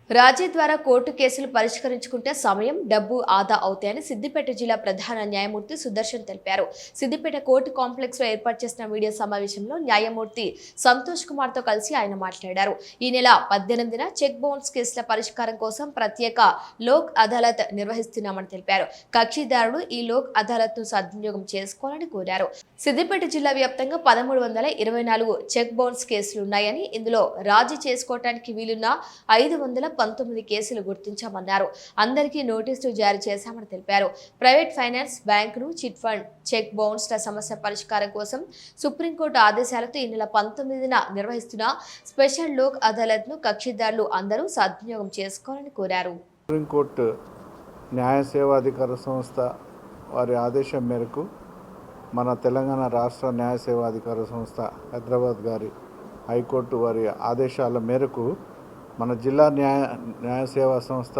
రాజీ ద్వారా కోర్టు కేసులు పరిష్కరించుకుంటే సమయం, డబ్బు ఆదా అవుతాయని సిద్దిపేట జిల్లా ప్రధాన న్యాయమూర్తి సుదర్శన్ తెలిపారు. సిద్దిపేట కోర్టు కాంప్లెక్స్ లో ఏర్పాటు చేసిన మీడియా సమావేశంలో న్యాయమూర్తి సంతోష్ కుమార్ తో కలిసి ఆయన మాట్లాడారు. ఈ నెల 18న చెక్ బౌన్స్ కేసుల పరిష్కారం కోసం ప్రత్యేక లోక్ అదాలత్ నిర్వహిస్తున్నామని తెలిపారు. కక్షిదారుడు ఈ లోక్ అదాలత్ ను సద్వినియోగం చేసుకోవాలని కోరారు. సిద్దిపేట జిల్లా వ్యాప్తంగా 1324 చెక్ బౌన్స్ కేసులున్నాయని, ఇందులో రాజీ చేసుకోవటానికి వీలున్న 519 కేసులు గుర్తించామన్నారు. అందరికీ నోటీసులు జారీ చేశామని తెలిపారు. ప్రైవేట్ ఫైనాన్స్, బ్యాంకులు, చిట్ ఫండ్, చెక్ బౌన్స్ల సమస్య పరిష్కారం కోసం సుప్రీంకోర్టు ఆదేశాలతో ఈ నెల 19న నిర్వహిస్తున్న స్పెషల్ లోక్ అదాలత్ ను కక్షిదారులు అందరూ సద్వినియోగం చేసుకోవాలని కోరారు. సుప్రీంకోర్టు న్యాయ సేవాధికార సంస్థ వారి ఆదేశం మేరకు మన తెలంగాణ రాష్ట్ర న్యాయ సేవాధికార సంస్థ హైదరాబాద్ గారి హైకోర్టు వారి ఆదేశాల మేరకు మన జిల్లా న్యాయ సేవా సంస్థ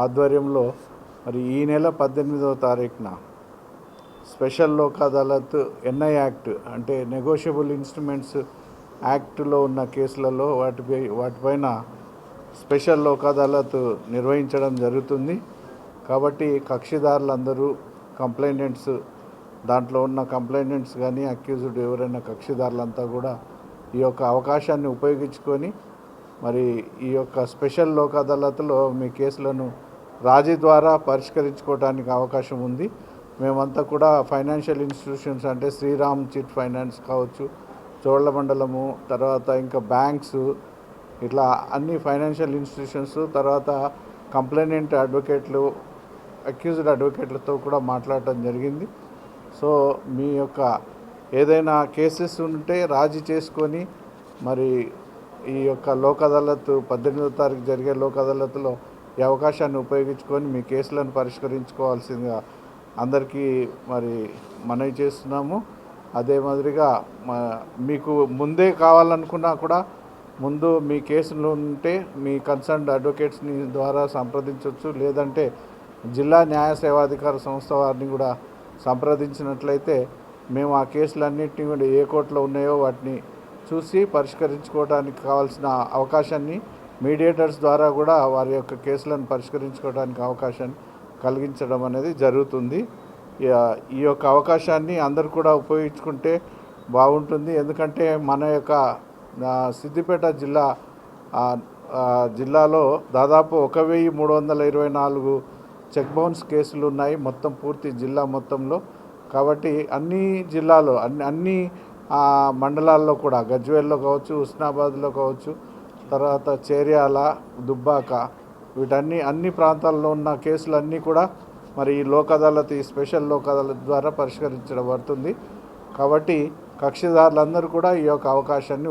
ఆధ్వర్యంలో మరి ఈ నెల 18వ తారీఖున special Lok Adalat NI act అంటే నెగోషియబుల్ ఇన్స్ట్రుమెంట్స్ యాక్ట్లో ఉన్న కేసులలో వాటిపైన స్పెషల్ లోక్ అదాలత్ నిర్వహించడం జరుగుతుంది. కాబట్టి కక్షిదారులందరూ కంప్లైంటెంట్స్, దాంట్లో ఉన్న కంప్లైంటెంట్స్ కానీ అక్యూజ్డ్ ఎవరైనా కక్షిదారులంతా కూడా ఈ యొక్క అవకాశాన్ని ఉపయోగించుకొని మరి ఈ యొక్క స్పెషల్ లోక్ అదాలత్లో మీ కేసులను రాజీ ద్వారా పరిష్కరించుకోవడానికి అవకాశం ఉంది. మేమంతా కూడా ఫైనాన్షియల్ ఇన్స్టిట్యూషన్స్ అంటే శ్రీరామ్ చిట్ ఫైనాన్స్ కావచ్చు, చోళమండలము, తర్వాత ఇంకా బ్యాంక్స్, ఇట్లా అన్ని ఫైనాన్షియల్ ఇన్స్టిట్యూషన్స్, తర్వాత కంప్లైనెంట్ అడ్వకేట్లు, అక్యూజ్డ్ అడ్వకేట్లతో కూడా మాట్లాడటం జరిగింది. సో మీ యొక్క ఏదైనా కేసెస్ ఉంటే రాజీ చేసుకొని మరి ఈ యొక్క లోక్ అదాలత్ 18వ తారీఖు జరిగే లోక్ అదాలత్లో ఈ అవకాశాన్ని ఉపయోగించుకొని మీ కేసులను పరిష్కరించుకోవాల్సిందిగా అందరికీ మరి మనవి చేస్తున్నాము. అదే మాదిరిగా మీకు ముందే కావాలనుకున్నా కూడా ముందు మీ కేసులు ఉంటే మీ కన్సర్న్డ్ అడ్వకేట్స్ని ద్వారా సంప్రదించవచ్చు. లేదంటే జిల్లా న్యాయ సేవాధికార సంస్థ వారిని కూడా సంప్రదించినట్లయితే మేము ఆ కేసులన్నింటినీ కూడా ఏ కోర్టులో ఉన్నాయో వాటిని చూసి పరిష్కరించుకోవడానికి కావాల్సిన అవకాశాన్ని మీడియేటర్స్ ద్వారా కూడా వారి యొక్క కేసులను పరిష్కరించుకోవడానికి అవకాశాన్ని కలిగించడం అనేది జరుగుతుంది. ఈ యొక్క అవకాశాన్ని అందరూ కూడా ఉపయోగించుకుంటే బాగుంటుంది. ఎందుకంటే మన యొక్క సిద్దిపేట జిల్లాలో దాదాపు 1324 చెక్ బౌన్స్ కేసులు ఉన్నాయి మొత్తం పూర్తి జిల్లా మొత్తంలో. కాబట్టి అన్ని జిల్లాలో అన్ని మండలాల్లో కూడా గజ్వేల్లో కావచ్చు, హుస్నాబాద్లో కావచ్చు, తర్వాత చేర్యాల, దుబ్బాక, అన్ని ప్రాంతాల్లో ఉన్న కేసులన్నీ కూడా మరి ఈ లోక్ అదాలత్, ఈ స్పెషల్ లోక్ అదాలత్ ద్వారా పరిష్కరించబడుతుంది. కాబట్టి కక్షిదారులందరూ కూడా ఈ యొక్క అవకాశాన్ని